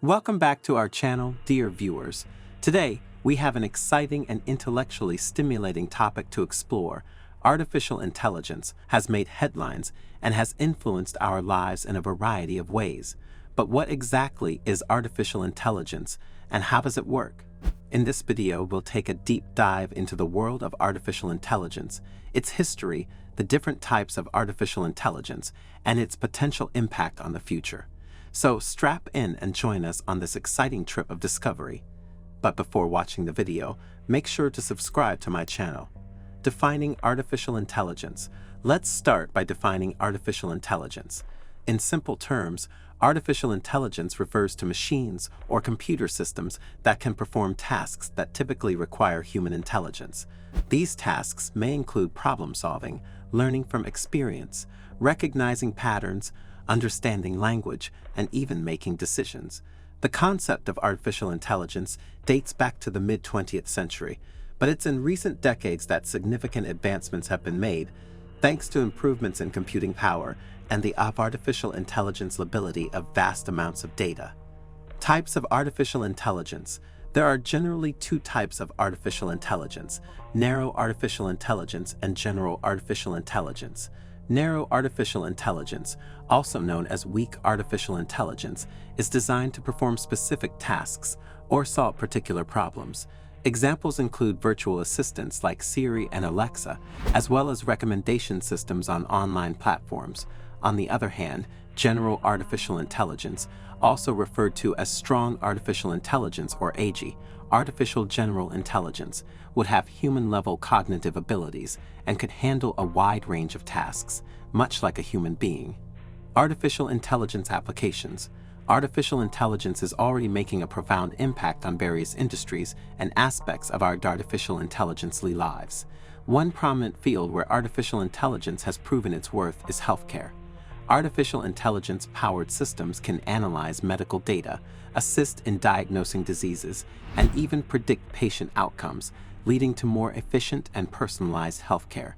Welcome back to our channel, dear viewers. Today, we have an exciting and intellectually stimulating topic to explore. Artificial intelligence has made headlines and has influenced our lives in a variety of ways. But what exactly is artificial intelligence and how does it work? In this video, we'll take a deep dive into the world of artificial intelligence, its history, the different types of artificial intelligence, and its potential impact on the future. So strap in and join us on this exciting trip of discovery. But before watching the video, make sure to subscribe to my channel. Defining artificial intelligence. Let's start by defining artificial intelligence. In simple terms, artificial intelligence refers to machines or computer systems that can perform tasks that typically require human intelligence. These tasks may include problem solving, learning from experience, recognizing patterns, understanding language, and even making decisions. The concept of artificial intelligence dates back to the mid-20th century, but it's in recent decades that significant advancements have been made, thanks to improvements in computing power and the artificial intelligence ability of vast amounts of data. Types of artificial intelligence. There are generally two types of artificial intelligence: narrow artificial intelligence and general artificial intelligence. Narrow artificial intelligence, also known as weak artificial intelligence, is designed to perform specific tasks or solve particular problems. Examples include virtual assistants like Siri and Alexa, as well as recommendation systems on online platforms. On the other hand, general artificial intelligence, also referred to as strong artificial intelligence or AGI, artificial general intelligence, would have human-level cognitive abilities and could handle a wide range of tasks, much like a human being. Artificial intelligence applications. Artificial intelligence is already making a profound impact on various industries and aspects of our artificial intelligence lives. One prominent field where artificial intelligence has proven its worth is healthcare. Artificial intelligence-powered systems can analyze medical data, assist in diagnosing diseases, and even predict patient outcomes, leading to more efficient and personalized healthcare.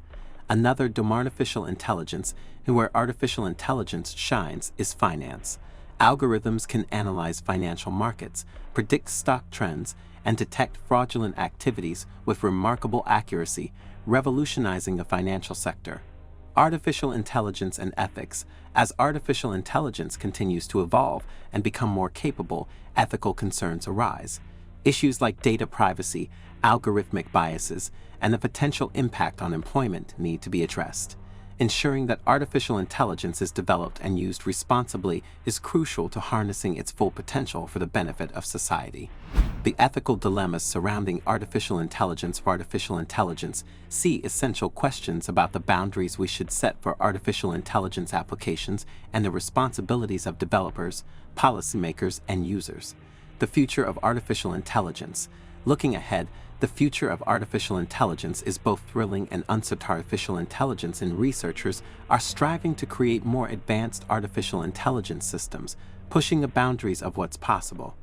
Another domain artificial intelligence, where artificial intelligence shines, is finance. Algorithms can analyze financial markets, predict stock trends, and detect fraudulent activities with remarkable accuracy, revolutionizing the financial sector. Artificial intelligence and ethics. As artificial intelligence continues to evolve and become more capable, ethical concerns arise. Issues like data privacy, algorithmic biases, and the potential impact on employment need to be addressed. Ensuring that artificial intelligence is developed and used responsibly is crucial to harnessing its full potential for the benefit of society. The ethical dilemmas surrounding artificial intelligence. For artificial intelligence, see essential questions about the boundaries we should set for artificial intelligence applications and the responsibilities of developers, policymakers, and users. The future of artificial intelligence. Looking ahead, the future of artificial intelligence is both thrilling and uncertain. Artificial intelligence and researchers are striving to create more advanced artificial intelligence systems, pushing the boundaries of what's possible.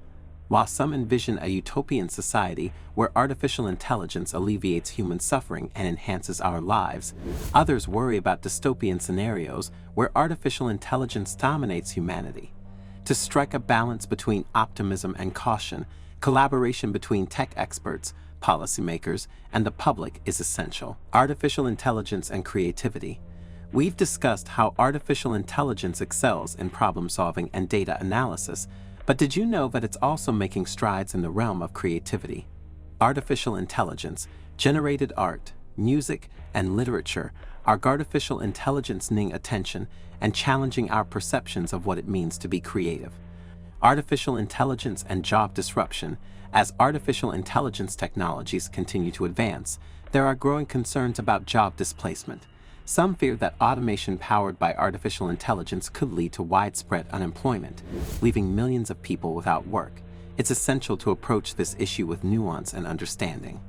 While some envision a utopian society where artificial intelligence alleviates human suffering and enhances our lives, others worry about dystopian scenarios where artificial intelligence dominates humanity. To strike a balance between optimism and caution, collaboration between tech experts, policymakers, and the public is essential. Artificial intelligence and creativity. We've discussed how artificial intelligence excels in problem solving and data analysis, but did you know that it's also making strides in the realm of creativity? Artificial intelligence, generated art, music, and literature are artificial intelligence-ning attention and challenging our perceptions of what it means to be creative. Artificial intelligence and job disruption. As artificial intelligence technologies continue to advance, there are growing concerns about job displacement. Some fear that automation powered by artificial intelligence could lead to widespread unemployment, leaving millions of people without work. It's essential to approach this issue with nuance and understanding.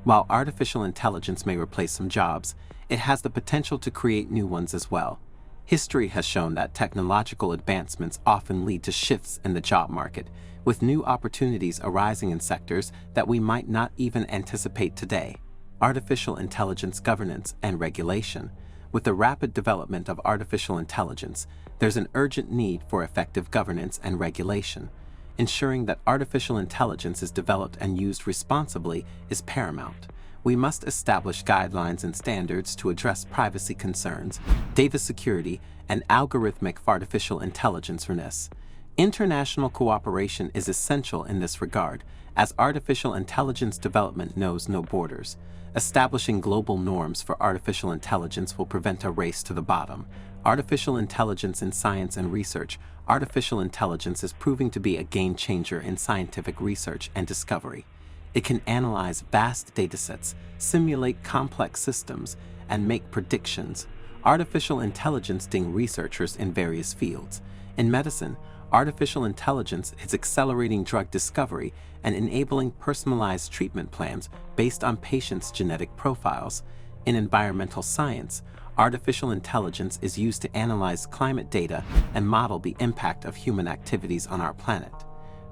While artificial intelligence may replace some jobs, it has the potential to create new ones as well. History has shown that technological advancements often lead to shifts in the job market, with new opportunities arising in sectors that we might not even anticipate today. Artificial intelligence governance and regulation. With the rapid development of artificial intelligence, there's an urgent need for effective governance and regulation. Ensuring that artificial intelligence is developed and used responsibly is paramount. We must establish guidelines and standards to address privacy concerns, data security, and algorithmic artificial intelligence readiness. International cooperation is essential in this regard, as artificial intelligence development knows no borders. Establishing global norms for artificial intelligence will prevent a race to the bottom. Artificial intelligence in science and research. Artificial intelligence is proving to be a game changer in scientific research and discovery. It can analyze vast datasets, simulate complex systems, and make predictions. Artificial intelligence ding researchers in various fields. In medicine, artificial intelligence is accelerating drug discovery and enabling personalized treatment plans based on patients' genetic profiles. In environmental science, artificial intelligence is used to analyze climate data and model the impact of human activities on our planet.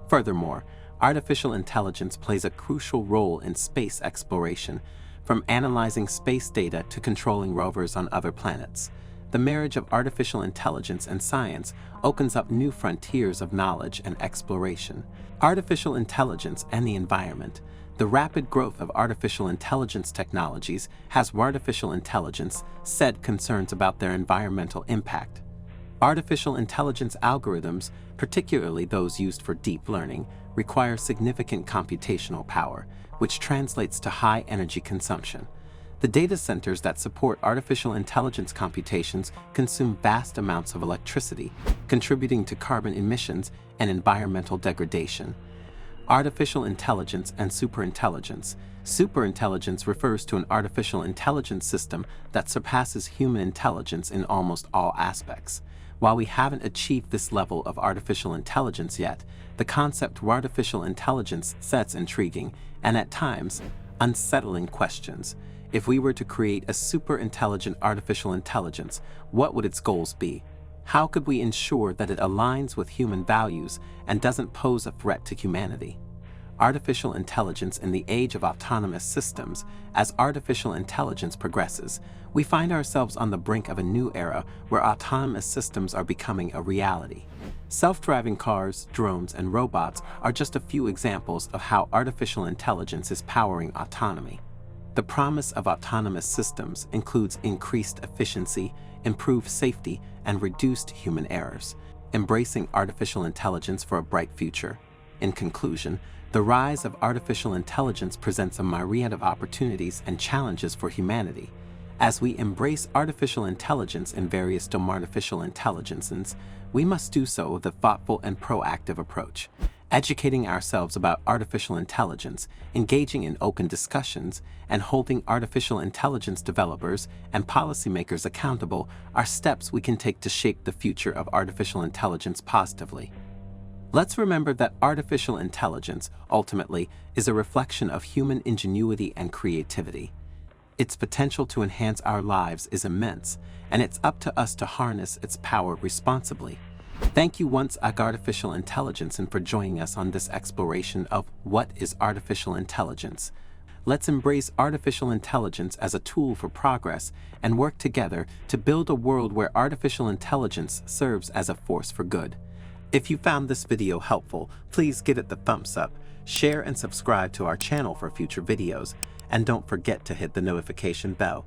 Furthermore, artificial intelligence plays a crucial role in space exploration, from analyzing space data to controlling rovers on other planets. The marriage of artificial intelligence and science opens up new frontiers of knowledge and exploration. Artificial intelligence and the environment. The rapid growth of artificial intelligence technologies has artificial intelligence said concerns about their environmental impact. Artificial intelligence algorithms, particularly those used for deep learning, require significant computational power, which translates to high energy consumption. The data centers that support artificial intelligence computations consume vast amounts of electricity, contributing to carbon emissions and environmental degradation. Artificial intelligence and superintelligence. Superintelligence refers to an artificial intelligence system that surpasses human intelligence in almost all aspects. While we haven't achieved this level of artificial intelligence yet, the concept of artificial intelligence sets intriguing and, at times, unsettling questions. If we were to create a super-intelligent artificial intelligence, what would its goals be? How could we ensure that it aligns with human values and doesn't pose a threat to humanity? Artificial intelligence in the age of autonomous systems. As artificial intelligence progresses, we find ourselves on the brink of a new era where autonomous systems are becoming a reality. Self-driving cars, drones, and robots are just a few examples of how artificial intelligence is powering autonomy. The promise of autonomous systems includes increased efficiency, improved safety, and reduced human errors, embracing artificial intelligence for a bright future. In conclusion, the rise of artificial intelligence presents a myriad of opportunities and challenges for humanity. As we embrace artificial intelligence in various artificial intelligences, we must do so with a thoughtful and proactive approach. Educating ourselves about artificial intelligence, engaging in open discussions, and holding artificial intelligence developers and policymakers accountable are steps we can take to shape the future of artificial intelligence positively. Let's remember that artificial intelligence, ultimately, is a reflection of human ingenuity and creativity. Its potential to enhance our lives is immense, and it's up to us to harness its power responsibly. Thank you once again, artificial intelligence, and for joining us on this exploration of what is artificial intelligence. Let's embrace artificial intelligence as a tool for progress and work together to build a world where artificial intelligence serves as a force for good. If you found this video helpful, please give it the thumbs up, share and subscribe to our channel for future videos, and don't forget to hit the notification bell.